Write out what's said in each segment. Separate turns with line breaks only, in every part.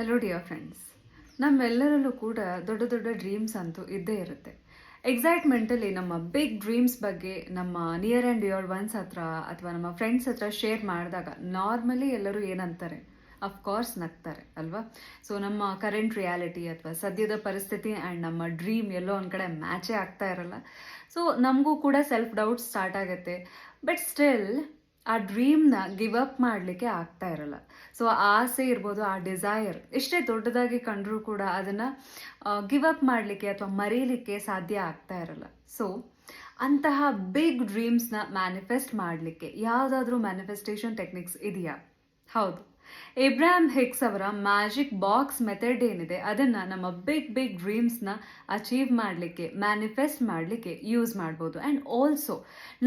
Hello dear friends. ನಮ್ಮೆಲ್ಲರಲ್ಲೂ ಕೂಡ ದೊಡ್ಡ ದೊಡ್ಡ ಡ್ರೀಮ್ಸ್ ಅಂತೂ ಇದ್ದೇ ಇರುತ್ತೆ. ಎಕ್ಸೈಟ್ಮೆಂಟಲ್ಲಿ ನಮ್ಮ ಬಿಗ್ ಡ್ರೀಮ್ಸ್ ಬಗ್ಗೆ ನಮ್ಮ ನಿಯರ್ ಆ್ಯಂಡ್ ಡಿಯರ್ ಒನ್ಸ್ ಹತ್ರ ಅಥವಾ ನಮ್ಮ ಫ್ರೆಂಡ್ಸ್ ಹತ್ರ ಶೇರ್ ಮಾಡಿದಾಗ ನಾರ್ಮಲಿ ಎಲ್ಲರೂ ಏನಂತಾರೆ, ಅಫ್ಕೋರ್ಸ್ ನಗ್ತಾರೆ ಅಲ್ವಾ. ಸೊ ನಮ್ಮ ಕರೆಂಟ್ ರಿಯಾಲಿಟಿ ಅಥವಾ ಸದ್ಯದ ಪರಿಸ್ಥಿತಿ ಆ್ಯಂಡ್ ನಮ್ಮ ಡ್ರೀಮ್ ಎಲ್ಲೋ ಒಂದು ಕಡೆ ಮ್ಯಾಚೇ ಆಗ್ತಾ ಇರಲ್ಲ. ಸೊ ನಮಗೂ ಕೂಡ ಸೆಲ್ಫ್ ಡೌಟ್ ಸ್ಟಾರ್ಟ್ ಆಗುತ್ತೆ. ಬಟ್ ಸ್ಟಿಲ್ ಆ ಡ್ರೀಮ್ನ ಗಿವ್ ಅಪ್ ಮಾಡಲಿಕ್ಕೆ ಆಗ್ತಾ ಇರಲ್ಲ. ಸೊ ಆ ಆಸೆ ಇರ್ಬೋದು, ಆ ಡಿಸೈರ್ ಎಷ್ಟೇ ದೊಡ್ಡದಾಗಿ ಕಂಡರೂ ಕೂಡ ಅದನ್ನು ಗಿವ್ ಅಪ್ ಮಾಡಲಿಕ್ಕೆ ಅಥವಾ ಮರೀಲಿಕ್ಕೆ ಸಾಧ್ಯ ಆಗ್ತಾ ಇರಲ್ಲ. ಸೊ ಅಂತಹ ಬಿಗ್ ಡ್ರೀಮ್ಸ್ನ ಮ್ಯಾನಿಫೆಸ್ಟ್ ಮಾಡಲಿಕ್ಕೆ ಯಾವುದಾದ್ರೂ ಮ್ಯಾನಿಫೆಸ್ಟೇಷನ್ ಟೆಕ್ನಿಕ್ಸ್ ಇದೆಯಾ? ಹೌದು, ಏಬ್ರಹಾಂ ಹಿಕ್ಸ್ ಅವರ ಮ್ಯಾಜಿಕ್ ಬಾಕ್ಸ್ ಮೆಥಡ್ ಏನಿದೆ ಅದನ್ನು ನಮ್ಮ ಬಿಗ್ ಬಿಗ್ ಡ್ರೀಮ್ಸ್ನ ಅಚೀವ್ ಮಾಡಲಿಕ್ಕೆ, ಮ್ಯಾನಿಫೆಸ್ಟ್ ಮಾಡಲಿಕ್ಕೆ ಯೂಸ್ ಮಾಡ್ಬೋದು. ಆ್ಯಂಡ್ ಆಲ್ಸೋ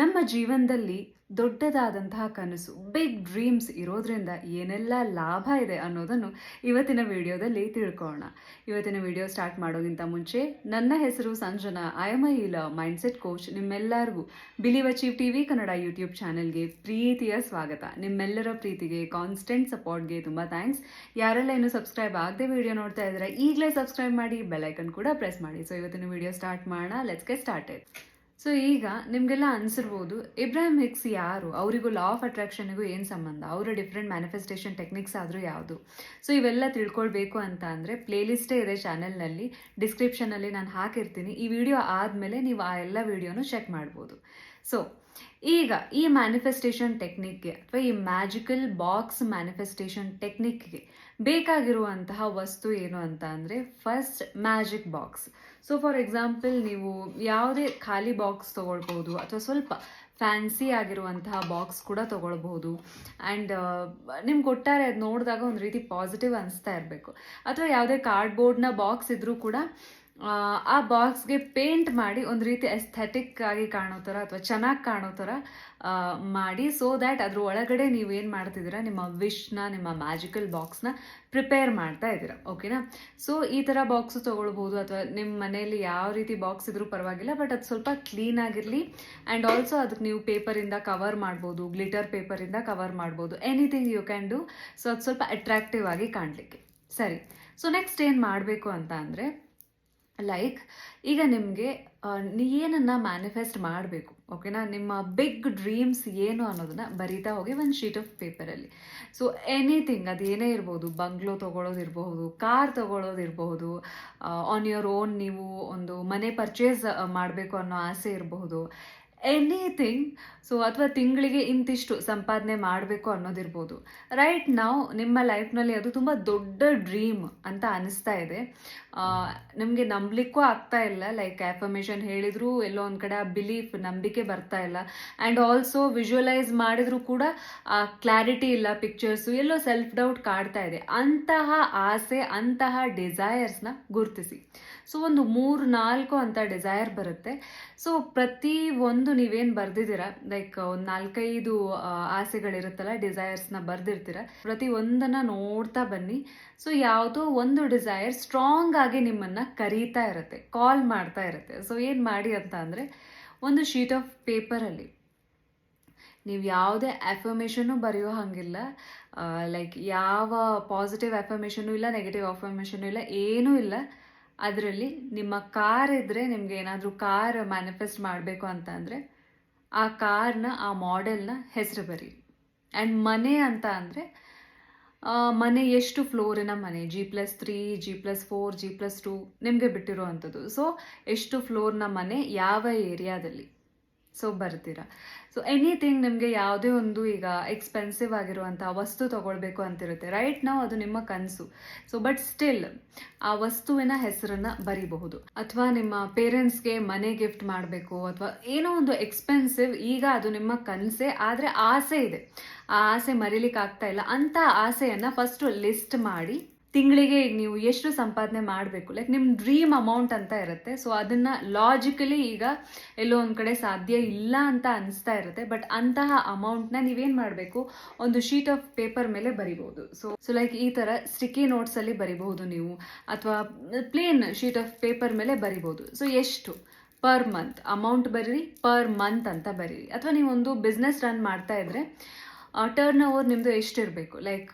ನಮ್ಮ ಜೀವನದಲ್ಲಿ ದೊಡ್ಡದಾದಂತಹ ಕನಸು, ಬಿಗ್ ಡ್ರೀಮ್ಸ್ ಇರೋದ್ರಿಂದ ಏನೆಲ್ಲ ಲಾಭ ಇದೆ ಅನ್ನೋದನ್ನು ಇವತ್ತಿನ ವಿಡಿಯೋದಲ್ಲಿ ತಿಳ್ಕೊಳ್ಳೋಣ. ಇವತ್ತಿನ ವಿಡಿಯೋ ಸ್ಟಾರ್ಟ್ ಮಾಡೋಕ್ಕಿಂತ ಮುಂಚೆ ನನ್ನ ಹೆಸರು Sanjana, I am a healer mindset coach. ನಿಮ್ಮೆಲ್ಲರಿಗೂ believe achieve TV Kannada YouTube ಚಾನೆಲ್ಗೆ ಪ್ರೀತಿಯ ಸ್ವಾಗತ. ನಿಮ್ಮೆಲ್ಲರ ಪ್ರೀತಿಗೆ, ಕಾನ್ಸ್ಟೆಂಟ್ ಸಪೋರ್ಟ್ಗೆ ತುಂಬ ಥ್ಯಾಂಕ್ಸ್. ಯಾರೆಲ್ಲ ಇನ್ನೂ ಸಬ್ಸ್ಕ್ರೈಬ್ ಆಗದೆ ವಿಡಿಯೋ ನೋಡ್ತಾ ಇದ್ದಾರೆ ಈಗಲೇ ಸಬ್ಸ್ಕ್ರೈಬ್ ಮಾಡಿ, ಬೆಲ್ಲೈಕನ್ ಕೂಡ ಪ್ರೆಸ್ ಮಾಡಿ. ಸೊ ಇವತ್ತಿನ ವಿಡಿಯೋ ಸ್ಟಾರ್ಟ್ ಮಾಡೋಣ. Let's get started. ಸೊ ಈಗ ನಿಮಗೆಲ್ಲ ಅನಿಸಿರ್ಬೋದು, ಏಬ್ರಹಾಂ ಹಿಕ್ಸ್ ಯಾರು, ಅವರಿಗೂ ಲಾ ಆಫ್ ಅಟ್ರಾಕ್ಷನ್ಗೂ ಏನು ಸಂಬಂಧ, ಅವರ ಡಿಫ್ರೆಂಟ್ ಮ್ಯಾನಿಫೆಸ್ಟೇಷನ್ ಟೆಕ್ನಿಕ್ಸ್ ಆದರೂ ಯಾವುದು? ಸೊ ಇವೆಲ್ಲ ತಿಳ್ಕೊಳ್ಬೇಕು ಅಂತ ಅಂದರೆ ಪ್ಲೇಲಿಸ್ಟೇ ಇದೆ ಚಾನೆಲ್ನಲ್ಲಿ, ಡಿಸ್ಕ್ರಿಪ್ಷನಲ್ಲಿ ನಾನು ಹಾಕಿರ್ತೀನಿ. ಈ ವಿಡಿಯೋ ಆದಮೇಲೆ ನೀವು ಆ ಎಲ್ಲ ವಿಡಿಯೋನು ಚೆಕ್ ಮಾಡ್ಬೋದು. ಸೊ ಈಗ ಈ ಮ್ಯಾನಿಫೆಸ್ಟೇಷನ್ ಟೆಕ್ನಿಕ್ಗೆ ಅಥವಾ ಈ ಮ್ಯಾಜಿಕಲ್ ಬಾಕ್ಸ್ ಮ್ಯಾನಿಫೆಸ್ಟೇಷನ್ ಟೆಕ್ನಿಕ್ಗೆ ಬೇಕಾಗಿರುವಂತಹ ವಸ್ತು ಏನು ಅಂತ ಅಂದರೆ, first magic box. So for example, ನೀವು ಯಾವುದೇ ಖಾಲಿ ಬಾಕ್ಸ್ ತೊಗೊಳ್ಬೋದು ಅಥವಾ ಸ್ವಲ್ಪ ಫ್ಯಾನ್ಸಿ ಆಗಿರುವಂತಹ ಬಾಕ್ಸ್ ಕೂಡ ತೊಗೊಳ್ಬಹುದು. ಆ್ಯಂಡ್ ನಿಮ್ಗೆ ಒಟ್ಟಾರೆ ಅದು ನೋಡಿದಾಗ ಒಂದು ರೀತಿ ಪಾಸಿಟಿವ್ ಅನಿಸ್ತಾ ಇರಬೇಕು. ಅಥವಾ ಯಾವುದೇ ಕಾರ್ಡ್ಬೋರ್ಡ್ನ ಬಾಕ್ಸ್ ಇದ್ದರೂ ಕೂಡ ಆ ಬಾಕ್ಸ್ಗೆ ಪೇಂಟ್ ಮಾಡಿ ಒಂದು ರೀತಿ ಎಸ್ಥೆಟಿಕ್ ಆಗಿ ಕಾಣೋ ಥರ ಅಥವಾ ಚೆನ್ನಾಗಿ ಕಾಣೋ ಥರ ಮಾಡಿ, ಸೊ ದ್ಯಾಟ್ ಅದ್ರ ಒಳಗಡೆ ನೀವು ಏನು ಮಾಡ್ತಿದ್ದೀರಾ, ನಿಮ್ಮ ವಿಶ್ನ, ನಿಮ್ಮ ಮ್ಯಾಜಿಕಲ್ ಬಾಕ್ಸ್ನ ಪ್ರಿಪೇರ್ ಮಾಡ್ತಾ ಇದ್ದೀರಾ. ಓಕೆನಾ? ಸೊ ಈ ಥರ ಬಾಕ್ಸು ತೊಗೊಳ್ಬೋದು. ಅಥವಾ ನಿಮ್ಮ ಮನೆಯಲ್ಲಿ ಯಾವ ರೀತಿ ಬಾಕ್ಸ್ ಇದ್ರೂ ಪರವಾಗಿಲ್ಲ, ಬಟ್ ಅದು ಸ್ವಲ್ಪ ಕ್ಲೀನ್ ಆಗಿರಲಿ. ಆ್ಯಂಡ್ ಆಲ್ಸೋ ಅದಕ್ಕೆ ನೀವು ಪೇಪರಿಂದ ಕವರ್ ಮಾಡ್ಬೋದು, ಗ್ಲಿಟರ್ ಪೇಪರಿಂದ ಕವರ್ ಮಾಡ್ಬೋದು, anything you can do. So ಅದು ಸ್ವಲ್ಪ ಅಟ್ರಾಕ್ಟಿವ್ ಆಗಿ ಕಾಣಲಿಕ್ಕೆ. ಸರಿ, ಸೊ ನೆಕ್ಸ್ಟ್ ಏನು ಮಾಡಬೇಕು ಅಂತ ಅಂದರೆ, ಲೈಕ್ ಈಗ ನಿಮಗೆ ಏನನ್ನು ಮ್ಯಾನಿಫೆಸ್ಟ್ ಮಾಡಬೇಕು, ಓಕೆನಾ, ನಿಮ್ಮ ಬಿಗ್ ಡ್ರೀಮ್ಸ್ ಏನು ಅನ್ನೋದನ್ನ ಬರೀತಾ ಹೋಗಿ ಒಂದು ಶೀಟ್ ಆಫ್ ಪೇಪರಲ್ಲಿ. ಸೊ ಎನಿಥಿಂಗ್, ಅದು ಏನೇ ಇರ್ಬೋದು, ಬಂಗ್ಲೋ ತೊಗೊಳೋದಿರಬಹುದು, ಕಾರ್ ತೊಗೊಳೋದಿರಬಹುದು, ಆನ್ ಯುವರ್ ಓನ್ ನೀವು ಒಂದು ಮನೆ ಪರ್ಚೇಸ್ ಮಾಡಬೇಕು ಅನ್ನೋ ಆಸೆ ಇರಬಹುದು, ಎನಿಥಿಂಗ್. ಸೊ ಅಥವಾ ತಿಂಗಳಿಗೆ ಇಂತಿಷ್ಟು ಸಂಪಾದನೆ ಮಾಡಬೇಕು ಅನ್ನೋದಿರ್ಬೋದು. ರೈಟ್ ನಾವು ನಿಮ್ಮ ಲೈಫ್ನಲ್ಲಿ ಅದು ತುಂಬ ದೊಡ್ಡ ಡ್ರೀಮ್ ಅಂತ ಅನಿಸ್ತಾ ಇದೆ. ನಿಮಗೆ ನಂಬಲಿಕ್ಕೂ ಆಗ್ತಾ ಇಲ್ಲ. ಲೈಕ್ ಆಫರ್ಮೇಷನ್ ಹೇಳಿದ್ರು ಎಲ್ಲೋ ಒಂದು ಕಡೆ ಆ ಬಿಲೀಫ್, ನಂಬಿಕೆ ಬರ್ತಾ ಇಲ್ಲ. ಆ್ಯಂಡ್ ಆಲ್ಸೋ ವಿಜುವಲೈಸ್ ಮಾಡಿದ್ರು ಕೂಡ ಆ ಕ್ಲಾರಿಟಿ ಇಲ್ಲ, ಪಿಕ್ಚರ್ಸು ಎಲ್ಲೋ ಸೆಲ್ಫ್ ಡೌಟ್ ಕಾಡ್ತಾ ಇದೆ. ಅಂತಹ ಆಸೆ, ಅಂತಹ ಡಿಸೈರ್ಸ್ನ ಗುರುತಿಸಿ. ಸೊ ಒಂದು 3-4 ಅಂತ ಡಿಸೈರ್ ಬರುತ್ತೆ. ಸೊ ಪ್ರತಿ ಒಂದು ನೀವೇನು ಬರೆದಿದ್ದೀರಾ, ಲೈಕ್ ಒಂದು 4-5 ಆಸೆಗಳಿರುತ್ತಲ್ಲ, ಡಿಸೈರ್ಸ್ನ ಬರೆದಿರ್ತೀರ, ಪ್ರತಿ ಒಂದನ್ನು ನೋಡ್ತಾ ಬನ್ನಿ. ಸೊ ಯಾವುದೋ ಒಂದು ಡಿಸೈರ್ ಸ್ಟ್ರಾಂಗ್ ಆಗಿ ನಿಮ್ಮನ್ನು ಕರೀತಾ ಇರುತ್ತೆ, ಕಾಲ್ ಮಾಡ್ತಾ ಇರುತ್ತೆ. ಸೊ ಏನು ಮಾಡಿ ಅಂತ ಅಂದರೆ, ಒಂದು ಶೀಟ್ ಆಫ್ ಪೇಪರಲ್ಲಿ ನೀವು ಯಾವುದೇ ಅಫರ್ಮೇಷನ್ನು ಬರೆಯೋ ಹಾಗಿಲ್ಲ. ಲೈಕ್ ಯಾವ ಪಾಸಿಟಿವ್ ಅಫರ್ಮೇಷನ್ನು ಇಲ್ಲ, ನೆಗೆಟಿವ್ ಅಫರ್ಮೇಷನ್ನು ಇಲ್ಲ, ಏನೂ ಇಲ್ಲ. ಅದರಲ್ಲಿ ನಿಮ್ಮ ಕಾರ್ ಇದ್ದರೆ, ನಿಮಗೆ ಏನಾದರೂ ಕಾರ್ ಮ್ಯಾನಿಫೆಸ್ಟ್ ಮಾಡಬೇಕು ಅಂತ ಅಂದರೆ ಆ ಕಾರ್ನ, ಆ ಮಾಡೆಲ್ನ ಹೆಸರು ಬರೀ. ಆ್ಯಂಡ್ ಮನೆ ಅಂತ ಅಂದರೆ, ಮನೆ ಎಷ್ಟು ಫ್ಲೋರಿನ ಮನೆ, G+3, G+4, G+2 ನಿಮಗೆ ಬಿಟ್ಟಿರೋ ಅಂಥದ್ದು. ಸೊ ಎಷ್ಟು ಫ್ಲೋರ್ನ ಮನೆ, ಯಾವ ಏರಿಯಾದಲ್ಲಿ, ಸೊ ಬರ್ತೀರಾ. ಸೊ ಎನಿಥಿಂಗ್, ನಿಮಗೆ ಯಾವುದೇ ಒಂದು ಈಗ ಎಕ್ಸ್ಪೆನ್ಸಿವ್ ಆಗಿರುವಂಥ ವಸ್ತು ತೊಗೊಳ್ಬೇಕು ಅಂತಿರುತ್ತೆ. ರೈಟ್ ನಾವು ಅದು ನಿಮ್ಮ ಕನಸು. ಸೊ ಬಟ್ ಸ್ಟಿಲ್ ಆ ವಸ್ತುವಿನ ಹೆಸರನ್ನು ಬರೀಬಹುದು. ಅಥವಾ ನಿಮ್ಮ ಪೇರೆಂಟ್ಸ್ಗೆ ಮನೆ ಗಿಫ್ಟ್ ಮಾಡಬೇಕು, ಅಥವಾ ಏನೋ ಒಂದು ಎಕ್ಸ್ಪೆನ್ಸಿವ್, ಈಗ ಅದು ನಿಮ್ಮ ಕನಸೇ, ಆದರೆ ಆಸೆ ಇದೆ, ಆ ಆಸೆ ಮರೀಲಿಕ್ಕೆ ಆಗ್ತಾ ಇಲ್ಲ. ಅಂಥ ಆಸೆಯನ್ನು ಫಸ್ಟು ಲಿಸ್ಟ್ ಮಾಡಿ, ತಿಂಗಳಿಗೆ ಈಗ ನೀವು ಎಷ್ಟು ಸಂಪಾದನೆ ಮಾಡಬೇಕು, ಲೈಕ್ ನಿಮ್ಮ ಡ್ರೀಮ್ ಅಮೌಂಟ್ ಅಂತ ಇರುತ್ತೆ. ಸೊ ಅದನ್ನು ಲಾಜಿಕಲಿ ಈಗ ಎಲ್ಲೋ ಒಂದು ಕಡೆ ಸಾಧ್ಯ ಇಲ್ಲ ಅಂತ ಅನಿಸ್ತಾ ಇರುತ್ತೆ. ಬಟ್ ಅಂತಹ ಅಮೌಂಟ್ನ ನೀವೇನು ಮಾಡಬೇಕು, ಒಂದು ಶೀಟ್ ಆಫ್ ಪೇಪರ್ ಮೇಲೆ ಬರಿಬೋದು. ಸೊ ಲೈಕ್ ಈ ಥರ ಸ್ಟಿಕ್ಕಿ ನೋಟ್ಸಲ್ಲಿ ಬರಿಬಹುದು ನೀವು, ಅಥವಾ ಪ್ಲೇನ್ ಶೀಟ್ ಆಫ್ ಪೇಪರ್ ಮೇಲೆ ಬರಿಬೋದು. ಸೊ ಎಷ್ಟು ಪರ್ ಮಂತ್ ಅಮೌಂಟ್ ಬರೀರಿ, ಪರ್ ಮಂತ್ ಅಂತ ಬರೀರಿ. ಅಥವಾ ನೀವೊಂದು ಬಿಸ್ನೆಸ್ ರನ್ ಮಾಡ್ತಾ ಇದ್ರೆ ಟರ್ನ್ ಓವರ್ ನಿಮ್ಮದು ಎಷ್ಟಿರಬೇಕು, ಲೈಕ್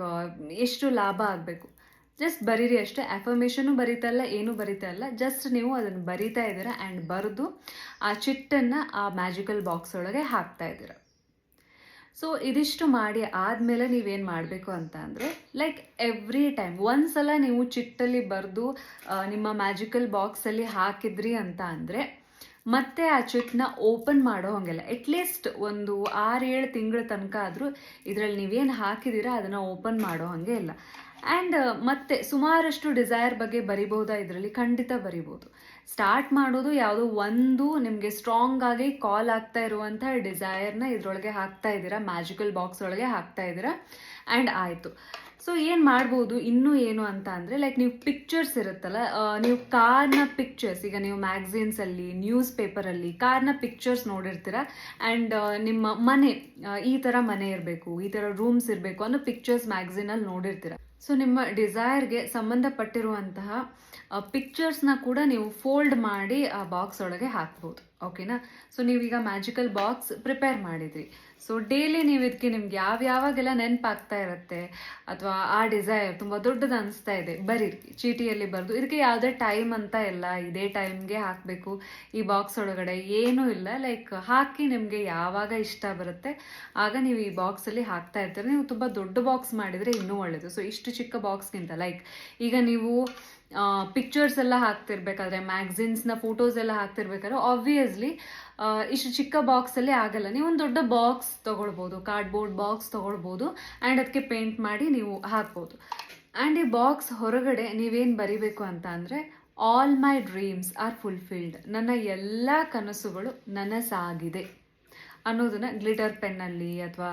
ಎಷ್ಟು ಲಾಭ ಆಗಬೇಕು. ಜಸ್ಟ್ ಬರೀರಿ ಅಷ್ಟೇ. ಅಫರ್ಮೇಷನು ಬರೀತಾ ಇಲ್ಲ, ಏನೂ ಬರೀತಾ ಇಲ್ಲ, ಜಸ್ಟ್ ನೀವು ಅದನ್ನು ಬರೀತಾ ಇದ್ದೀರಾ ಆ್ಯಂಡ್ ಬರೆದು ಆ ಚಿಟ್ಟನ್ನು ಆ ಮ್ಯಾಜಿಕಲ್ ಬಾಕ್ಸ್ ಒಳಗೆ ಹಾಕ್ತಾ ಇದ್ದೀರಾ. ಸೊ ಇದಿಷ್ಟು ಮಾಡಿ ಆದಮೇಲೆ ನೀವೇನು ಮಾಡಬೇಕು ಅಂತ ಅಂದರೆ, ಲೈಕ್ ಎವ್ರಿ ಟೈಮ್ ಒಂದ್ಸಲ ನೀವು ಚಿಟ್ಟಲ್ಲಿ ಬರೆದು ನಿಮ್ಮ ಮ್ಯಾಜಿಕಲ್ ಬಾಕ್ಸಲ್ಲಿ ಹಾಕಿದ್ರಿ ಅಂತ ಅಂದರೆ ಮತ್ತೆ ಆ ಚಿಟ್ಟನ್ನ ಓಪನ್ ಮಾಡೋ ಹಾಗೆಲ್ಲ ಅಟ್ಲೀಸ್ಟ್ ಒಂದು 6-7 ತಿಂಗಳ ತನಕ ಆದರೂ ಇದರಲ್ಲಿ ನೀವೇನು ಹಾಕಿದ್ದೀರಾ ಅದನ್ನು ಓಪನ್ ಮಾಡೋ ಹಾಗೆ ಇಲ್ಲ. ಆ್ಯಂಡ್ ಮತ್ತೆ ಸುಮಾರಷ್ಟು ಡಿಸೈರ್ ಬಗ್ಗೆ ಬರಿಬೋದಾ ಇದರಲ್ಲಿ? ಖಂಡಿತ ಬರಿಬೋದು. ಸ್ಟಾರ್ಟ್ ಮಾಡೋದು ಯಾವುದೋ ಒಂದು ನಿಮಗೆ ಸ್ಟ್ರಾಂಗ್ ಆಗಿ ಕಾಲ್ ಆಗ್ತಾ ಇರುವಂಥ ಡಿಸೈರ್ನ ಇದರೊಳಗೆ ಹಾಕ್ತಾ ಇದ್ದೀರಾ, ಮ್ಯಾಜಿಕಲ್ ಬಾಕ್ಸ್ ಒಳಗೆ ಹಾಕ್ತಾ ಇದ್ದೀರಾ ಆ್ಯಂಡ್ ಆಯಿತು. ಸೊ ಏನು ಮಾಡ್ಬೋದು ಇನ್ನೂ ಏನು ಅಂತ ಅಂದರೆ, ಲೈಕ್ ನೀವು ಪಿಕ್ಚರ್ಸ್ ಇರುತ್ತಲ್ಲ, ನೀವು ಕಾರ್ನ ಪಿಕ್ಚರ್ಸ್, ಈಗ ನೀವು ಮ್ಯಾಗ್ಝಿನ್ಸಲ್ಲಿ, ನ್ಯೂಸ್ ಪೇಪರಲ್ಲಿ ಕಾರ್ನ ಪಿಕ್ಚರ್ಸ್ ನೋಡಿರ್ತೀರ ಆ್ಯಂಡ್ ನಿಮ್ಮ ಮನೆ ಈ ಥರ ಮನೆ ಇರಬೇಕು, ಈ ಥರ ರೂಮ್ಸ್ ಇರಬೇಕು ಅನ್ನೋ ಪಿಕ್ಚರ್ಸ್ ಮ್ಯಾಗ್ಝಿನಲ್ಲಿ ನೋಡಿರ್ತೀರ. ಸೊ ನಿಮ್ಮ ಡಿಸೈರ್ಗೆ ಸಂಬಂಧಪಟ್ಟಿರುವಂತಹ ಪಿಕ್ಚರ್ಸ್ನ ಕೂಡ ನೀವು ಫೋಲ್ಡ್ ಮಾಡಿ ಆ ಬಾಕ್ಸ್ ಒಳಗೆ ಹಾಕ್ಬೋದು. ಓಕೆನಾ? ಸೊ ನೀವೀಗ ಮ್ಯಾಜಿಕಲ್ ಬಾಕ್ಸ್ ಪ್ರಿಪೇರ್ ಮಾಡಿದ್ರಿ. ಸೊ ಡೈಲಿ ನೀವು ಇದಕ್ಕೆ ನಿಮ್ಗೆ ಯಾವಾಗೆಲ್ಲ ನೆನಪಾಗ್ತಾ ಇರುತ್ತೆ ಅಥವಾ ಆ ಡಿಸೈರ್ ತುಂಬ ದೊಡ್ಡದು ಅನಿಸ್ತಾ ಇದೆ, ಬರೀರಿ ಚೀಟಿಯಲ್ಲಿ ಬರೆದು. ಇದಕ್ಕೆ ಯಾವುದೇ ಟೈಮ್ ಅಂತ ಇಲ್ಲ, ಇದೇ ಟೈಮ್ಗೆ ಹಾಕಬೇಕು ಈ ಬಾಕ್ಸ್ ಒಳಗಡೆ ಏನೂ ಇಲ್ಲ. ಲೈಕ್ ಹಾಕಿ ನಿಮಗೆ ಯಾವಾಗ ಇಷ್ಟ ಬರುತ್ತೆ ಆಗ ನೀವು ಈ ಬಾಕ್ಸಲ್ಲಿ ಹಾಕ್ತಾ ಇರ್ತೀರ. ನೀವು ತುಂಬ ದೊಡ್ಡ ಬಾಕ್ಸ್ ಮಾಡಿದರೆ ಇನ್ನೂ ಒಳ್ಳೆಯದು. ಸೊ ಇಷ್ಟು ಚಿಕ್ಕ ಬಾಕ್ಸ್ಗಿಂತ, ಲೈಕ್ ಈಗ ನೀವು ಪಿಕ್ಚರ್ಸ್ ಎಲ್ಲ ಹಾಕ್ತಿರ್ಬೇಕಾದ್ರೆ, ಮ್ಯಾಗ್ಝಿನ್ಸ್ನ ಫೋಟೋಸ್ ಎಲ್ಲ ಹಾಕ್ತಿರ್ಬೇಕಾದ್ರೆ ಆಬ್ವಿಯಸ್ಲಿ ಇಷ್ಟು ಚಿಕ್ಕ ಬಾಕ್ಸಲ್ಲಿ ಆಗಲ್ಲ. ನೀವು ಒಂದು ದೊಡ್ಡ ಬಾಕ್ಸ್ ತೊಗೊಳ್ಬೋದು, ಕಾರ್ಡ್ಬೋರ್ಡ್ ಬಾಕ್ಸ್ ತೊಗೊಳ್ಬೋದು ಆ್ಯಂಡ್ ಅದಕ್ಕೆ ಪೇಂಟ್ ಮಾಡಿ ನೀವು ಹಾಕ್ಬೋದು. ಆ್ಯಂಡ್ ಈ ಬಾಕ್ಸ್ ಹೊರಗಡೆ ನೀವೇನು ಬರಿಬೇಕು ಅಂತ ಅಂದರೆ, all my dreams are fulfilled, ನನ್ನ ಎಲ್ಲ ಕನಸುಗಳು ನನಸಾಗಿದೆ ಅನ್ನೋದನ್ನು ಗ್ಲಿಟರ್ ಪೆನ್ನಲ್ಲಿ ಅಥವಾ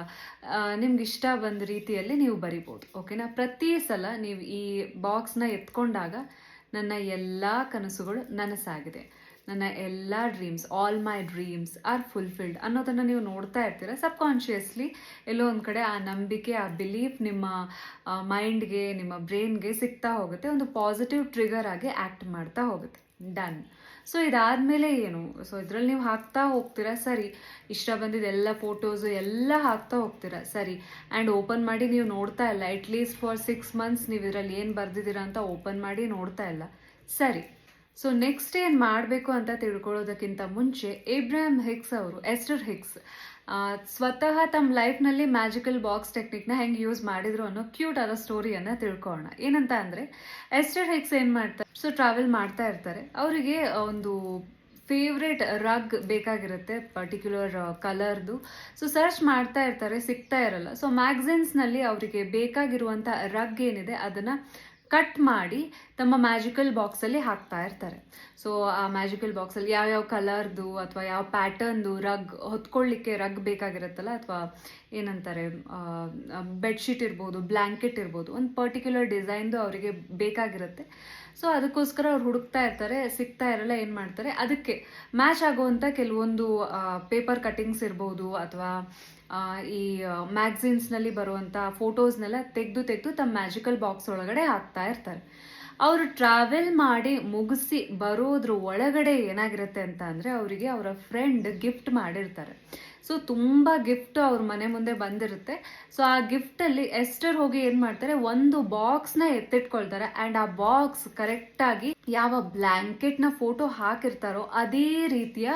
ನಿಮ್ಗೆ ಇಷ್ಟ ಬಂದ ರೀತಿಯಲ್ಲಿ ನೀವು ಬರಿಬೋದು. ಓಕೆನಾ? ಪ್ರತಿ ಸಲ ನೀವು ಈ ಬಾಕ್ಸ್ನ ಎತ್ಕೊಂಡಾಗ ನನ್ನ ಎಲ್ಲ ಕನಸುಗಳು ನನಸಾಗಿದೆ, ನನ್ನ ಎಲ್ಲ dreams, all my dreams are fulfilled ಅನ್ನೋದನ್ನು ನೀವು ನೋಡ್ತಾ ಇರ್ತೀರ. ಸಬ್ಕಾನ್ಷಿಯಸ್ಲಿ ಎಲ್ಲೋ ಒಂದು ಕಡೆ ಆ ನಂಬಿಕೆ, ಆ ಬಿಲೀಫ್ ನಿಮ್ಮ ಮೈಂಡ್ಗೆ, ನಿಮ್ಮ ಬ್ರೈನ್ಗೆ ಸಿಗ್ತಾ ಹೋಗುತ್ತೆ, ಒಂದು ಪಾಸಿಟಿವ್ ಟ್ರಿಗರ್ ಆಗಿ ಆ್ಯಕ್ಟ್ ಮಾಡ್ತಾ ಹೋಗುತ್ತೆ. ಡನ್. ಸೊ ಇದಾದಮೇಲೆ ಏನು? ಸೊ ಇದರಲ್ಲಿ ನೀವು ಹಾಕ್ತಾ ಹೋಗ್ತೀರಾ, ಸರಿ. ಇಷ್ಟ ಬಂದಿದ್ದು ಎಲ್ಲ ಫೋಟೋಸು ಎಲ್ಲ ಹಾಕ್ತಾ ಹೋಗ್ತೀರಾ, ಸರಿ. ಆ್ಯಂಡ್ ಓಪನ್ ಮಾಡಿ ನೀವು ನೋಡ್ತಾ ಇಲ್ಲ, ಅಟ್ಲೀಸ್ಟ್ ಫಾರ್ 6 ಮಂತ್ಸ್ ನೀವು ಇದರಲ್ಲಿ ಏನು ಬರೆದಿದ್ದೀರಾ ಅಂತ ಓಪನ್ ಮಾಡಿ ನೋಡ್ತಾ ಇಲ್ಲ, ಸರಿ. ಸೊ ನೆಕ್ಸ್ಟ್ ಏನು ಮಾಡಬೇಕು ಅಂತ ತಿಳ್ಕೊಳ್ಳೋದಕ್ಕಿಂತ ಮುಂಚೆ ಏಬ್ರಹಾಮ್ ಹಿಕ್ಸ್ ಅವರು, ಎಸ್ಟರ್ ಹಿಕ್ಸ್ ಸ್ವತಃ ತಮ್ಮ ಲೈಫ್ನಲ್ಲಿ ಮ್ಯಾಜಿಕಲ್ ಬಾಕ್ಸ್ ಟೆಕ್ನಿಕ್ನ ಹೆಂಗೆ ಯೂಸ್ ಮಾಡಿದ್ರು ಅನ್ನೋ ಕ್ಯೂಟ್ ಆದ ಸ್ಟೋರಿಯನ್ನು ತಿಳ್ಕೊಳ್ಳೋಣ. ಏನಂತ ಅಂದರೆ, ಎಸ್ಟರ್ ಹಿಕ್ಸ್ ಏನು ಮಾಡ್ತಾರೆ, ಸೊ ಟ್ರಾವೆಲ್ ಮಾಡ್ತಾ ಇರ್ತಾರೆ. ಅವರಿಗೆ ಒಂದು ಫೇವ್ರೇಟ್ ರಗ್ ಬೇಕಾಗಿರುತ್ತೆ, ಪರ್ಟಿಕ್ಯುಲರ್ ಕಲರ್ದು. ಸೊ ಸರ್ಚ್ ಮಾಡ್ತಾ ಇರ್ತಾರೆ, ಸಿಗ್ತಾ ಇರಲ್ಲ. ಸೊ ಮ್ಯಾಗ್ಝಿನ್ಸ್ನಲ್ಲಿ ಅವರಿಗೆ ಬೇಕಾಗಿರುವಂಥ ರಗ್ ಏನಿದೆ ಅದನ್ನು ಕಟ್ ಮಾಡಿ ತಮ್ಮ ಮ್ಯಾಜಿಕಲ್ ಬಾಕ್ಸಲ್ಲಿ ಹಾಕ್ತಾ ಇರ್ತಾರೆ. ಸೊ ಆ ಮ್ಯಾಜಿಕಲ್ ಬಾಕ್ಸಲ್ಲಿ ಯಾವ್ಯಾವ ಕಲರ್ದು ಅಥವಾ ಯಾವ ಪ್ಯಾಟರ್ನ್ದು ರಗ್, ಹೊತ್ಕೊಳ್ಳಿಕ್ಕೆ ರಗ್ ಬೇಕಾಗಿರುತ್ತಲ್ಲ, ಅಥವಾ ಏನಂತಾರೆ ಬೆಡ್ಶೀಟ್ ಇರ್ಬೋದು, ಬ್ಲ್ಯಾಂಕೆಟ್ ಇರ್ಬೋದು, ಒಂದು ಪರ್ಟಿಕ್ಯುಲರ್ ಡಿಸೈನ್ದು ಅವರಿಗೆ ಬೇಕಾಗಿರುತ್ತೆ. ಸೊ ಅದಕ್ಕೋಸ್ಕರ ಅವ್ರು ಹುಡುಕ್ತಾ ಇರ್ತಾರೆ, ಸಿಗ್ತಾ ಇರಲ್ಲ. ಏನು ಮಾಡ್ತಾರೆ, ಅದಕ್ಕೆ ಮ್ಯಾಚ್ ಆಗುವಂಥ ಕೆಲವೊಂದು ಪೇಪರ್ ಕಟ್ಟಿಂಗ್ಸ್ ಇರ್ಬೋದು ಅಥವಾ ಈ ಮ್ಯಾಗ್ಝಿನ್ಸ್ನಲ್ಲಿ ಬರುವಂಥ ಫೋಟೋಸ್ನೆಲ್ಲ ತೆಗೆದು ತಮ್ಮ ಮ್ಯಾಜಿಕಲ್ ಬಾಕ್ಸ್ ಒಳಗಡೆ ಹಾಕ್ತಾ ಇರ್ತಾರೆ. ಅವರು ಟ್ರಾವೆಲ್ ಮಾಡಿ ಮುಗಿಸಿ ಬರೋದ್ರ ಒಳಗಡೆ ಏನಾಗಿರುತ್ತೆ ಅಂತ ಅಂದರೆ, ಅವರಿಗೆ ಅವರ ಫ್ರೆಂಡ್ ಗಿಫ್ಟ್ ಮಾಡಿರ್ತಾರೆ. ಸೊ ತುಂಬ ಗಿಫ್ಟ್ ಅವ್ರ ಮನೆ ಮುಂದೆ ಬಂದಿರುತ್ತೆ. ಸೊ ಆ ಗಿಫ್ಟಲ್ಲಿ ಎಸ್ಟರ್ ಹೋಗಿ ಏನು ಮಾಡ್ತಾರೆ, ಒಂದು ಬಾಕ್ಸ್ನ ಎತ್ತಿಟ್ಕೊಳ್ತಾರೆ ಆ್ಯಂಡ್ ಆ ಬಾಕ್ಸ್ ಕರೆಕ್ಟಾಗಿ ಯಾವ ಬ್ಲ್ಯಾಂಕೆಟ್ನ ಫೋಟೋ ಹಾಕಿರ್ತಾರೋ ಅದೇ ರೀತಿಯ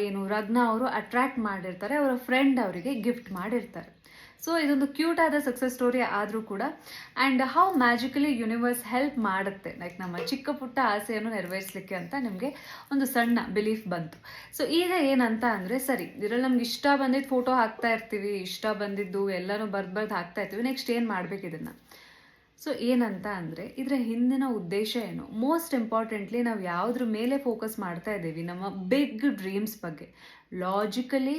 ಏನು ರಗ್ನ ಅವರು ಅಟ್ರಾಕ್ಟ್ ಮಾಡಿರ್ತಾರೆ, ಅವರ ಫ್ರೆಂಡ್ ಅವರಿಗೆ ಗಿಫ್ಟ್ ಮಾಡಿರ್ತಾರೆ. ಸೊ ಇದೊಂದು ಕ್ಯೂಟ್ ಆದ ಸಕ್ಸಸ್ ಸ್ಟೋರಿ ಆದರೂ ಕೂಡ, and how magically universe help ಮಾಡುತ್ತೆ ಲೈಕ್ ನಮ್ಮ ಚಿಕ್ಕ ಪುಟ್ಟ ಆಸೆಯನ್ನು ನೆರವೇರಿಸಲಿಕ್ಕೆ ಅಂತ ನಿಮಗೆ ಒಂದು ಸಣ್ಣ ಬಿಲೀಫ್ ಬಂತು. ಸೊ ಈಗ ಏನಂತ ಅಂದರೆ, ಸರಿ, ಇದರಲ್ಲಿ ನಮ್ಗೆ ಇಷ್ಟ ಬಂದಿದ್ದು ಫೋಟೋ ಹಾಕ್ತಾ ಇರ್ತೀವಿ, ಇಷ್ಟ ಬಂದಿದ್ದು ಎಲ್ಲನೂ ಬರ್ದು ಹಾಕ್ತಾ ಇರ್ತೀವಿ, ನೆಕ್ಸ್ಟ್ ಏನು ಮಾಡಬೇಕು ಇದನ್ನು? ಸೊ ಏನಂತ ಅಂದರೆ, ಇದರ ಹಿಂದಿನ ಉದ್ದೇಶ ಏನು? ಮೋಸ್ಟ್ ಇಂಪಾರ್ಟೆಂಟ್ಲಿ ನಾವು ಯಾವುದ್ರ ಮೇಲೆ ಫೋಕಸ್ ಮಾಡ್ತಾ ಇದ್ದೀವಿ, ನಮ್ಮ ಬಿಗ್ ಡ್ರೀಮ್ಸ್ ಬಗ್ಗೆ. ಲಾಜಿಕಲಿ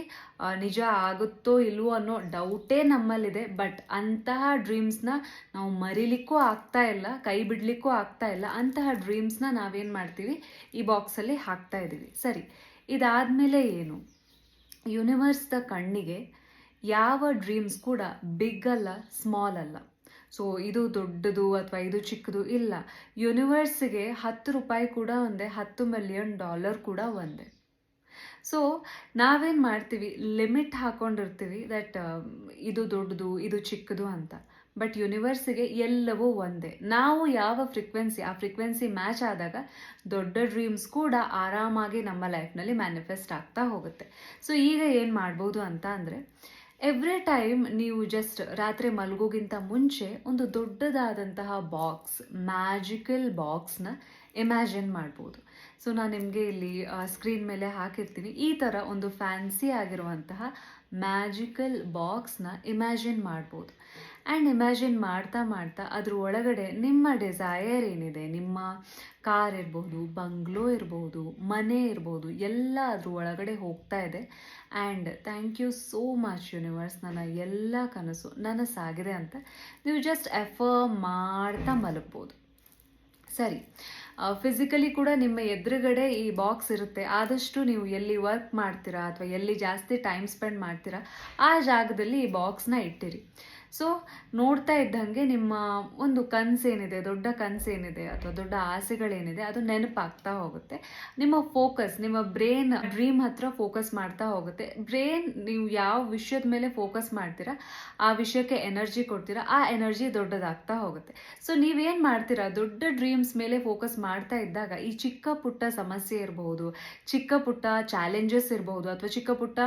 ನಿಜ ಆಗುತ್ತೋ ಇಲ್ವೋ ಅನ್ನೋ ಡೌಟೇ ನಮ್ಮಲ್ಲಿದೆ. ಬಟ್ ಅಂತಹ ಡ್ರೀಮ್ಸ್ನ ನಾವು ಮರಿಲಿಕ್ಕೂ ಆಗ್ತಾ ಇಲ್ಲ, ಕೈ ಬಿಡಲಿಕ್ಕೂ ಆಗ್ತಾ ಇಲ್ಲ. ಅಂತಹ ಡ್ರೀಮ್ಸ್ನ ನಾವೇನು ಮಾಡ್ತೀವಿ, ಈ ಬಾಕ್ಸಲ್ಲಿ ಹಾಕ್ತಾ ಇದ್ದೀವಿ. ಸರಿ, ಇದಾದಮೇಲೆ ಏನು? ಯೂನಿವರ್ಸ್ದ ಕಣ್ಣಿಗೆ ಯಾವ ಡ್ರೀಮ್ಸ್ ಕೂಡ ಬಿಗ್ ಅಲ್ಲ, ಸ್ಮಾಲ್ ಅಲ್ಲ. ಸೊ ಇದು ದೊಡ್ಡದು ಅಥವಾ ಇದು ಚಿಕ್ಕದು ಇಲ್ಲ. ಯೂನಿವರ್ಸಿಗೆ 10 ರೂಪಾಯಿ ಕೂಡ ಒಂದೇ, $10 ಮಿಲಿಯನ್ ಕೂಡ ಒಂದೇ. ಸೊ ನಾವೇನು ಮಾಡ್ತೀವಿ, ಲಿಮಿಟ್ ಹಾಕ್ಕೊಂಡಿರ್ತೀವಿ ದಟ್ ಇದು ದೊಡ್ಡದು ಇದು ಚಿಕ್ಕದು ಅಂತ. ಬಟ್ ಯೂನಿವರ್ಸಿಗೆ ಎಲ್ಲವೂ ಒಂದೇ. ನಾವು ಯಾವ ಆ ಫ್ರೀಕ್ವೆನ್ಸಿ ಮ್ಯಾಚ್ ಆದಾಗ ದೊಡ್ಡ ಡ್ರೀಮ್ಸ್ ಕೂಡ ಆರಾಮಾಗಿ ನಮ್ಮ ಲೈಫ್ನಲ್ಲಿ ಮ್ಯಾನಿಫೆಸ್ಟ್ ಆಗ್ತಾ ಹೋಗುತ್ತೆ. ಸೊ ಈಗ ಏನು ಮಾಡ್ಬೋದು ಅಂತ ಅಂದರೆ, ಎವ್ರಿ ಟೈಮ್ ನೀವು ಜಸ್ಟ್ ರಾತ್ರಿ ಮಲಗೋಗಿಂತ ಮುಂಚೆ ಒಂದು ದೊಡ್ಡದಾದಂತಹ ಬಾಕ್ಸ್, ಮ್ಯಾಜಿಕಲ್ ಬಾಕ್ಸ್ನ ಇಮ್ಯಾಜಿನ್ ಮಾಡ್ಬೋದು. ಸೊ ನಾನು ನಿಮಗೆ ಇಲ್ಲಿ ಸ್ಕ್ರೀನ್ ಮೇಲೆ ಹಾಕಿರ್ತೀನಿ. ಈ ಥರ ಒಂದು ಫ್ಯಾನ್ಸಿ ಆಗಿರುವಂತಹ ಮ್ಯಾಜಿಕಲ್ ಬಾಕ್ಸ್ನ ಇಮ್ಯಾಜಿನ್ ಮಾಡ್ಬೋದು. ಆ್ಯಂಡ್ ಇಮ್ಯಾಜಿನ್ ಮಾಡ್ತಾ ಮಾಡ್ತಾ ಅದ್ರ ಒಳಗಡೆ ನಿಮ್ಮ ಡಿಸೈರ್ ಏನಿದೆ, ನಿಮ್ಮ ಕಾರ್ ಇರ್ಬೋದು, ಬಂಗ್ಲೋ ಇರ್ಬೋದು, ಮನೆ ಇರ್ಬೋದು, ಎಲ್ಲ ಅದ್ರ ಒಳಗಡೆ ಹೋಗ್ತಾ ಇದೆ. And thank you so much universe, ನನ್ನ ಎಲ್ಲ ಕನಸು ನನಸಾಗಿದೆ ಅಂತ ನೀವು ಜಸ್ಟ್ ಎಫರ್ಮ್ ಮಾಡ್ತಾ ಮಲಗ್ಬೋದು. ಸರಿ, ಫಿಸಿಕಲಿ ಕೂಡ ನಿಮ್ಮ ಎದುರುಗಡೆ ಈ ಬಾಕ್ಸ್ ಇರುತ್ತೆ. ಆದಷ್ಟು ನೀವು ಎಲ್ಲಿ ವರ್ಕ್ ಮಾಡ್ತೀರಾ ಅಥವಾ ಎಲ್ಲಿ ಜಾಸ್ತಿ ಟೈಮ್ ಸ್ಪೆಂಡ್ ಮಾಡ್ತೀರಾ ಆ ಜಾಗದಲ್ಲಿ ಈ ಬಾಕ್ಸ್ನ ಇಟ್ಟಿರಿ. ಸೊ ನೋಡ್ತಾ ಇದ್ದಂಗೆ ನಿಮ್ಮ ಒಂದು ಕನಸೇನಿದೆ, ದೊಡ್ಡ ಕನಸೇನಿದೆ ಅಥವಾ ದೊಡ್ಡ ಆಸೆಗಳೇನಿದೆ ಅದು ನೆನಪಾಗ್ತಾ ಹೋಗುತ್ತೆ. ನಿಮ್ಮ ಫೋಕಸ್, ನಿಮ್ಮ ಬ್ರೇನ್ ಡ್ರೀಮ್ ಹತ್ರ ಫೋಕಸ್ ಮಾಡ್ತಾ ಹೋಗುತ್ತೆ. ಬ್ರೇನ್ ನೀವು ಯಾವ ವಿಷಯದ ಮೇಲೆ ಫೋಕಸ್ ಮಾಡ್ತೀರಾ ಆ ವಿಷಯಕ್ಕೆ ಎನರ್ಜಿ ಕೊಡ್ತೀರಾ, ಆ ಎನರ್ಜಿ ದೊಡ್ಡದಾಗ್ತಾ ಹೋಗುತ್ತೆ. ಸೊ ನೀವೇನು ಮಾಡ್ತೀರಾ, ದೊಡ್ಡ ಡ್ರೀಮ್ಸ್ ಮೇಲೆ ಫೋಕಸ್ ಮಾಡ್ತಾ ಇದ್ದಾಗ ಈ ಚಿಕ್ಕ ಪುಟ್ಟ ಸಮಸ್ಯೆ ಇರಬಹುದು, ಚಿಕ್ಕ ಪುಟ್ಟ ಚಾಲೆಂಜಸ್ ಇರಬಹುದು, ಅಥವಾ ಚಿಕ್ಕ ಪುಟ್ಟ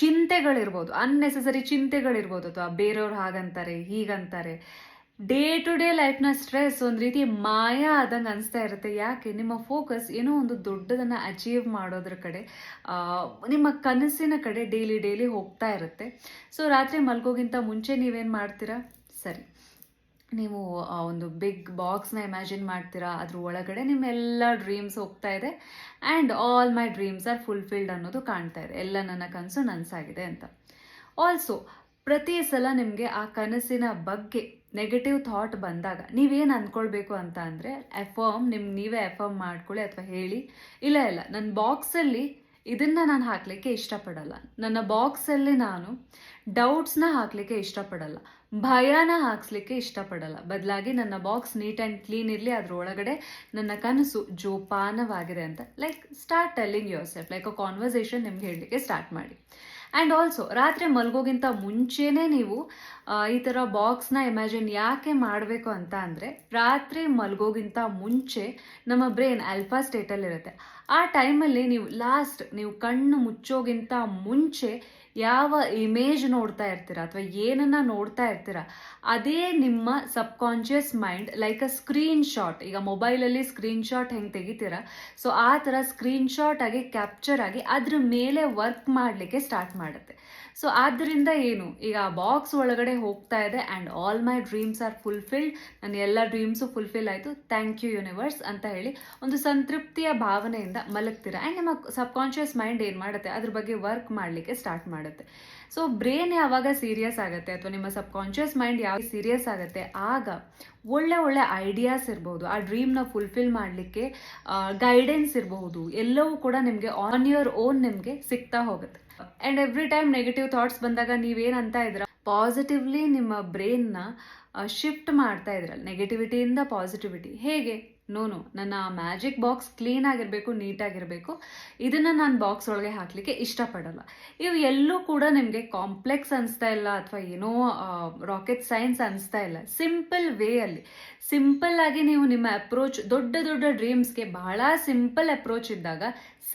ಚಿಂತೆಗಳಿರ್ಬೋದು, ಅನ್ನೆಸೆಸರಿ ಚಿಂತೆಗಳಿರ್ಬೋದು, ಅಥವಾ ಬೇರೆಯವ್ರು ಹಾಗಂತಾರೆ ಹೀಗಂತಾರೆ, ಡೇ ಟು ಡೇ ಲೈಫ್ನ ಸ್ಟ್ರೆಸ್ ಒಂದು ರೀತಿ ಮಾಯ ಆದಂಗೆ ಅನಿಸ್ತಾ ಇರುತ್ತೆ. ಯಾಕೆ? ನಿಮ್ಮ ಫೋಕಸ್ ಏನೋ ಒಂದು ದೊಡ್ಡದನ್ನು ಅಚೀವ್ ಮಾಡೋದ್ರ ಕಡೆ, ನಿಮ್ಮ ಕನಸಿನ ಕಡೆ ಡೈಲಿ ಹೋಗ್ತಾ ಇರುತ್ತೆ. ಸೊ ರಾತ್ರಿ ಮಲ್ಗೋಗಿಂತ ಮುಂಚೆ ನೀವೇನು ಮಾಡ್ತೀರಾ? ಸರಿ, ನೀವು ಒಂದು ಬಿಗ್ ಬಾಕ್ಸ್ನ ಇಮ್ಯಾಜಿನ್ ಮಾಡ್ತೀರಾ. ಅದ್ರ ಒಳಗಡೆ ನಿಮ್ಮೆಲ್ಲ ಡ್ರೀಮ್ಸ್ ಹೋಗ್ತಾ ಇದೆ. And all my dreams are fulfilled ಅನ್ನೋದು ಕಾಣ್ತಾ ಇದೆ. ಎಲ್ಲ ನನ್ನ ಕನಸು ನನಸಾಗಿದೆ ಅಂತ. ಆಲ್ಸೋ ಪ್ರತಿ ಸಲ ನಿಮಗೆ ಆ ಕನಸಿನ ಬಗ್ಗೆ ನೆಗೆಟಿವ್ ಥಾಟ್ ಬಂದಾಗ ನೀವೇನು ಅಂದ್ಕೊಳ್ಬೇಕು ಅಂತ ಅಂದರೆ, ನೀವೇ ಎಫರ್ಮ್ ಮಾಡ್ಕೊಳ್ಳಿ ಅಥವಾ ಹೇಳಿ, ಇಲ್ಲ ನನ್ನ ಬಾಕ್ಸಲ್ಲಿ ಇದನ್ನು ನಾನು ಹಾಕಲಿಕ್ಕೆ ಇಷ್ಟಪಡಲ್ಲ, ನನ್ನ ಬಾಕ್ಸಲ್ಲಿ ನಾನು ಡೌಟ್ಸ್ನ ಹಾಕಲಿಕ್ಕೆ ಇಷ್ಟಪಡಲ್ಲ, ಭಯನ ಹಾಕ್ಸ್ಲಿಕ್ಕೆ ಇಷ್ಟಪಡಲ್ಲ. ಬದಲಾಗಿ ನನ್ನ ಬಾಕ್ಸ್ ನೀಟ್ ಆ್ಯಂಡ್ ಕ್ಲೀನ್ ಇರಲಿ, ಅದರೊಳಗಡೆ ನನ್ನ ಕನಸು ಜೋಪಾನವಾಗಿದೆ ಅಂತ start telling your self, a conversation ನಿಮ್ಗೆ ಹೇಳಲಿಕ್ಕೆ ಸ್ಟಾರ್ಟ್ ಮಾಡಿ. ಆ್ಯಂಡ್ ಆಲ್ಸೋ ರಾತ್ರಿ ಮಲ್ಗೋಗಿಂತ ಮುಂಚೆನೇ ನೀವು ಈ ಥರ ಬಾಕ್ಸ್ನ ಇಮ್ಯಾಜಿನ್ ಯಾಕೆ ಮಾಡಬೇಕು ಅಂತ ಅಂದರೆ, ರಾತ್ರಿ ಮಲ್ಗೋಗಿಂತ ಮುಂಚೆ ನಮ್ಮ ಬ್ರೈನ್ ಆಲ್ಫಾ ಸ್ಟೇಟಲ್ಲಿರುತ್ತೆ. ಆ ಟೈಮಲ್ಲಿ ನೀವು ಕಣ್ಣು ಮುಚ್ಚೋಗಿಂತ ಮುಂಚೆ ಯಾವ ಇಮೇಜ್ ನೋಡ್ತಾ ಇರ್ತೀರಾ ಅಥವಾ ಏನನ್ನ ನೋಡ್ತಾ ಇರ್ತೀರಾ ಅದೇ ನಿಮ್ಮ ಸಬ್ಕಾನ್ಷಿಯಸ್ ಮೈಂಡ್ ಅ ಸ್ಕ್ರೀನ್ ಶಾಟ್. ಈಗ ಮೊಬೈಲಲ್ಲಿ ಸ್ಕ್ರೀನ್ ಶಾಟ್ ಹೆಂಗೆ ತೆಗಿತೀರಾ, ಸೊ ಆ ಥರ ಸ್ಕ್ರೀನ್ ಶಾಟ್ ಆಗಿ ಕ್ಯಾಪ್ಚರ್ ಆಗಿ ಅದ್ರ ಮೇಲೆ ವರ್ಕ್ ಮಾಡಲಿಕ್ಕೆ ಸ್ಟಾರ್ಟ್ ಮಾಡುತ್ತೆ. ಸೊ ಆದ್ದರಿಂದ ಏನು, ಈಗ ಆ ಬಾಕ್ಸ್ ಒಳಗಡೆ ಹೋಗ್ತಾ ಇದೆ and all my dreams are fulfilled, ನನ್ನ ಎಲ್ಲ ಡ್ರೀಮ್ಸು ಫುಲ್ಫಿಲ್ ಆಯಿತು, ಥ್ಯಾಂಕ್ ಯು ಯೂನಿವರ್ಸ್ ಅಂತ ಹೇಳಿ ಒಂದು ಸಂತೃಪ್ತಿಯ ಭಾವನೆಯಿಂದ ಮಲಗ್ತೀರಾ. ಆ್ಯಂಡ್ ನಿಮ್ಮ ಸಬ್ಕಾನ್ಷಿಯಸ್ ಮೈಂಡ್ ಏನು ಮಾಡುತ್ತೆ, ಅದ್ರ ಬಗ್ಗೆ ವರ್ಕ್ ಮಾಡಲಿಕ್ಕೆ ಸ್ಟಾರ್ಟ್ ಮಾಡುತ್ತೆ. ಸೊ ಬ್ರೇನ್ ಯಾವಾಗ ಸೀರಿಯಸ್ ಆಗುತ್ತೆ ಅಥವಾ ನಿಮ್ಮ ಸಬ್ಕಾನ್ಷಿಯಸ್ ಮೈಂಡ್ ಯಾವಾಗ ಸೀರಿಯಸ್ ಆಗುತ್ತೆ, ಆಗ ಒಳ್ಳೆ ಐಡಿಯಾಸ್ ಇರ್ಬೋದು, ಆ ಡ್ರೀಮ್ನ ಫುಲ್ಫಿಲ್ ಮಾಡಲಿಕ್ಕೆ ಗೈಡೆನ್ಸ್ ಇರಬಹುದು, ಎಲ್ಲವೂ ಕೂಡ ನಿಮಗೆ ಆನ್ ಯುವರ್ ಓನ್ ನಿಮಗೆ ಸಿಗ್ತಾ ಹೋಗುತ್ತೆ. And every time negative thoughts ಬಂದಾಗ ನೀವೇನಂತ ಇದ್ದೀರಾ, ಪಾಸಿಟಿವ್ಲಿ ನಿಮ್ಮ ಬ್ರೈನ್ನ ಶಿಫ್ಟ್ ಮಾಡ್ತಾ ಇದ್ರಲ್ಲ, ನೆಗೆಟಿವಿಟಿಯಿಂದ ಪಾಸಿಟಿವಿಟಿ. ಹೇಗೆ? ನೋನು ನನ್ನ ಮ್ಯಾಜಿಕ್ ಬಾಕ್ಸ್ ಕ್ಲೀನ್ ಆಗಿರಬೇಕು, ನೀಟಾಗಿರಬೇಕು, ಇದನ್ನು ನಾನು ಬಾಕ್ಸ್ ಒಳಗೆ ಹಾಕಲಿಕ್ಕೆ ಇಷ್ಟಪಡಲ್ಲ. ಇವು ಎಲ್ಲೂ ಕೂಡ ನಿಮಗೆ ಕಾಂಪ್ಲೆಕ್ಸ್ ಅನಿಸ್ತಾ ಇಲ್ಲ ಅಥವಾ ಏನೋ ರಾಕೆಟ್ ಸೈನ್ಸ್ ಅನಿಸ್ತಾ ಇಲ್ಲ. ಸಿಂಪಲ್ ವೇಯಲ್ಲಿ, ಸಿಂಪಲ್ ಆಗಿ ನೀವು ನಿಮ್ಮ ಅಪ್ರೋಚ್, ದೊಡ್ಡ ಡ್ರೀಮ್ಸ್ಗೆ ಬಹಳ ಸಿಂಪಲ್ ಅಪ್ರೋಚ್ ಇದ್ದಾಗ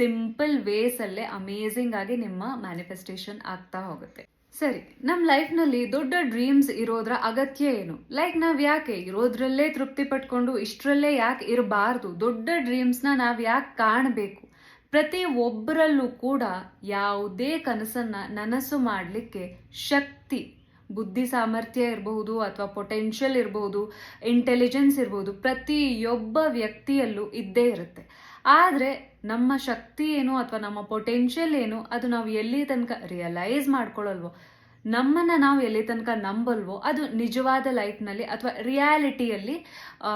ಸಿಂಪಲ್ ವೇಸಲ್ಲೇ ಅಮೇಝಿಂಗ್ ಆಗಿ ನಿಮ್ಮ ಮ್ಯಾನಿಫೆಸ್ಟೇಷನ್ ಆಗ್ತಾ ಹೋಗುತ್ತೆ. ಸರಿ, ನಮ್ಮ ಲೈಫ್ನಲ್ಲಿ ದೊಡ್ಡ ಡ್ರೀಮ್ಸ್ ಇರೋದ್ರ ಅಗತ್ಯ ಏನು? ನಾವು ಯಾಕೆ ಇರೋದ್ರಲ್ಲೇ ತೃಪ್ತಿ ಪಟ್ಕೊಂಡು ಇಷ್ಟರಲ್ಲೇ ಯಾಕೆ ಇರಬಾರ್ದು? ದೊಡ್ಡ ಡ್ರೀಮ್ಸ್ನ ನಾವು ಯಾಕೆ ಕಾಣಬೇಕು? ಪ್ರತಿ ಒಬ್ಬರಲ್ಲೂ ಕೂಡ ಯಾವುದೇ ಕನಸನ್ನು ನನಸು ಮಾಡಲಿಕ್ಕೆ ಶಕ್ತಿ, ಬುದ್ಧಿ ಸಾಮರ್ಥ್ಯ ಇರಬಹುದು ಅಥವಾ ಪೊಟೆನ್ಷಿಯಲ್ ಇರಬಹುದು, ಇಂಟೆಲಿಜೆನ್ಸ್ ಇರಬಹುದು, ಪ್ರತಿಯೊಬ್ಬ ವ್ಯಕ್ತಿಯಲ್ಲೂ ಇದ್ದೇ ಇರುತ್ತೆ. ಆದರೆ ನಮ್ಮ ಶಕ್ತಿ ಏನು ಅಥವಾ ನಮ್ಮ ಪೊಟೆನ್ಷಿಯಲ್ ಏನು, ಅದು ನಾವು ಎಲ್ಲಿ ತನಕ ರಿಯಲೈಸ್ ಮಾಡ್ಕೊಳ್ಳಲ್ವೋ, ನಮ್ಮನ್ನು ನಾವು ಎಲ್ಲಿ ತನಕ ನಂಬಲ್ವೋ, ಅದು ನಿಜವಾದ ಲೈಫ್ನಲ್ಲಿ ಅಥವಾ ರಿಯಾಲಿಟಿಯಲ್ಲಿ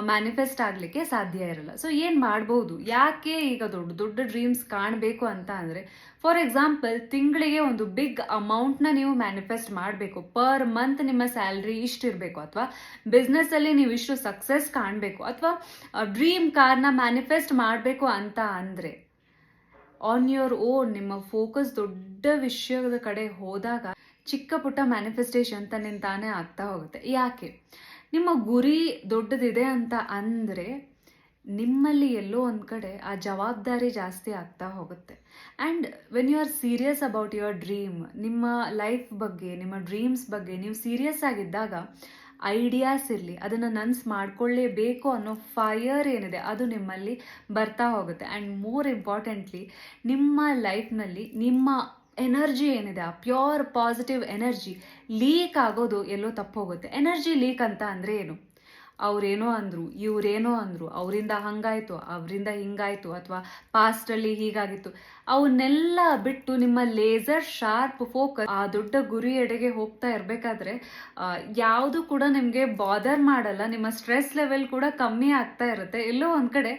ಮ್ಯಾನಿಫೆಸ್ಟ್ ಆಗಲಿಕ್ಕೆ ಸಾಧ್ಯ ಇರಲ್ಲ. ಸೊ ಏನು ಮಾಡ್ಬೋದು? ಯಾಕೆ ಈಗ ದೊಡ್ಡ ಡ್ರೀಮ್ಸ್ ಕಾಣಬೇಕು ಅಂತ ಅಂದರೆ, ಫಾರ್ ಎಕ್ಸಾಂಪಲ್ ತಿಂಗಳಿಗೆ ಒಂದು ಬಿಗ್ ಅಮೌಂಟ್ನ ನೀವು ಮ್ಯಾನಿಫೆಸ್ಟ್ ಮಾಡಬೇಕು, ಪರ್ ಮಂತ್ ನಿಮ್ಮ ಸ್ಯಾಲ್ರಿ ಇಷ್ಟಿರಬೇಕು, ಅಥವಾ ಬಿಸ್ನೆಸ್ಸಲ್ಲಿ ನೀವು ಇಷ್ಟು ಸಕ್ಸಸ್ ಕಾಣಬೇಕು, ಅಥವಾ ಡ್ರೀಮ್ ಕಾರ್ನ ಮ್ಯಾನಿಫೆಸ್ಟ್ ಮಾಡಬೇಕು ಅಂತ ಅಂದರೆ ಆನ್ ಯುವರ್ ಓನ್ ನಿಮ್ಮ ಫೋಕಸ್ ದೊಡ್ಡ ವಿಷಯದ ಕಡೆ ಹೋದಾಗ ಚಿಕ್ಕ ಪುಟ್ಟ ಮ್ಯಾನಿಫೆಸ್ಟೇಷನ್ ತನ್ನಿಂದ ತಾನೇ ಆಗ್ತಾ ಹೋಗುತ್ತೆ. ಯಾಕೆ? ನಿಮ್ಮ ಗುರಿ ದೊಡ್ಡದಿದೆ ಅಂತ ಅಂದರೆ ನಿಮ್ಮಲ್ಲಿ ಎಲ್ಲೋ ಒಂದು ಕಡೆ ಆ ಜವಾಬ್ದಾರಿ ಜಾಸ್ತಿ ಆಗ್ತಾ ಹೋಗುತ್ತೆ. And when you are serious about your dream, ನಿಮ್ಮ ಲೈಫ್ ಬಗ್ಗೆ, ನಿಮ್ಮ ಡ್ರೀಮ್ಸ್ ಬಗ್ಗೆ ನೀವು ಸೀರಿಯಸ್ ಆಗಿದ್ದಾಗ ಐಡಿಯಾಸ್ ಇರಲಿ, ಅದನ್ನು ನನ್ಸ್ ಮಾಡ್ಕೊಳ್ಳೇಬೇಕು ಅನ್ನೋ ಫೈಯರ್ ಏನಿದೆ ಅದು ನಿಮ್ಮಲ್ಲಿ ಬರ್ತಾ ಹೋಗುತ್ತೆ. ಆ್ಯಂಡ್ ಮೋರ್ ಇಂಪಾರ್ಟೆಂಟ್ಲಿ ನಿಮ್ಮ ಲೈಫ್ನಲ್ಲಿ ನಿಮ್ಮ ಎನರ್ಜಿ ಏನಿದೆ, ಆ ಪ್ಯೂರ್ ಪಾಸಿಟಿವ್ ಎನರ್ಜಿ ಲೀಕ್ ಆಗೋದು ಎಲ್ಲೋ ತಪ್ಪೋಗುತ್ತೆ. ಎನರ್ಜಿ ಲೀಕ್ ಅಂತ ಅಂದರೆ ಏನು? ಅವರೇನೋ ಅಂದರು, ಇವರೇನೋ ಅಂದರು, ಅವರಿಂದ ಹಂಗಾಯಿತು, ಅವರಿಂದ ಹಿಂಗಾಯಿತು, ಅಥವಾ ಪಾಸ್ಟಲ್ಲಿ ಹೀಗಾಗಿತ್ತು, ಅವನ್ನೆಲ್ಲ ಬಿಟ್ಟು ನಿಮ್ಮ ಲೇಸರ್ ಶಾರ್ಪ್ ಫೋಕಸ್ ಆ ದೊಡ್ಡ ಗುರಿ ಎಡೆಗೆ ಹೋಗ್ತಾ ಇರಬೇಕಾದ್ರೆ ಯಾವುದು ಕೂಡ ನಿಮಗೆ ಬಾದರ್ ಮಾಡಲ್ಲ. ನಿಮ್ಮ ಸ್ಟ್ರೆಸ್ ಲೆವೆಲ್ ಕೂಡ ಕಮ್ಮಿ ಆಗ್ತಾ ಇರುತ್ತೆ. ಎಲ್ಲೋ ಒಂದು ಕಡೆ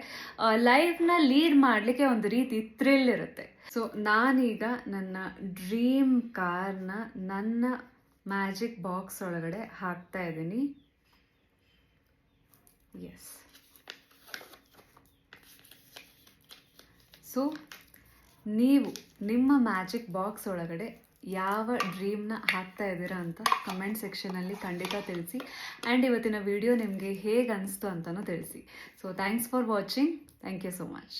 ಲೈಫ್ನ ಲೀಡ್ ಮಾಡಲಿಕ್ಕೆ ಒಂದು ರೀತಿ ಥ್ರಿಲ್ ಇರುತ್ತೆ. ಸೊ ನಾನೀಗ ನನ್ನ ಡ್ರೀಮ್ ಕಾರ್ನ ನನ್ನ ಮ್ಯಾಜಿಕ್ ಬಾಕ್ಸ್ ಒಳಗಡೆ ಹಾಕ್ತಾ ಇದ್ದೀನಿ. ಎಸ್. ಸೊ ನೀವು ನಿಮ್ಮ ಮ್ಯಾಜಿಕ್ ಬಾಕ್ಸ್ ಒಳಗಡೆ ಯಾವ ಡ್ರೀಮ್ನ ಹಾಕ್ತಾ ಇದ್ದೀರಾ ಅಂತ ಕಮೆಂಟ್ ಸೆಕ್ಷನಲ್ಲಿ ಖಂಡಿತ ತಿಳಿಸಿ. ಆ್ಯಂಡ್ ಇವತ್ತಿನ ವಿಡಿಯೋ ನಿಮಗೆ ಹೇಗೆ ಅನಿಸ್ತು ಅಂತಲೂ ತಿಳಿಸಿ. So thanks for watching. Thank you so much.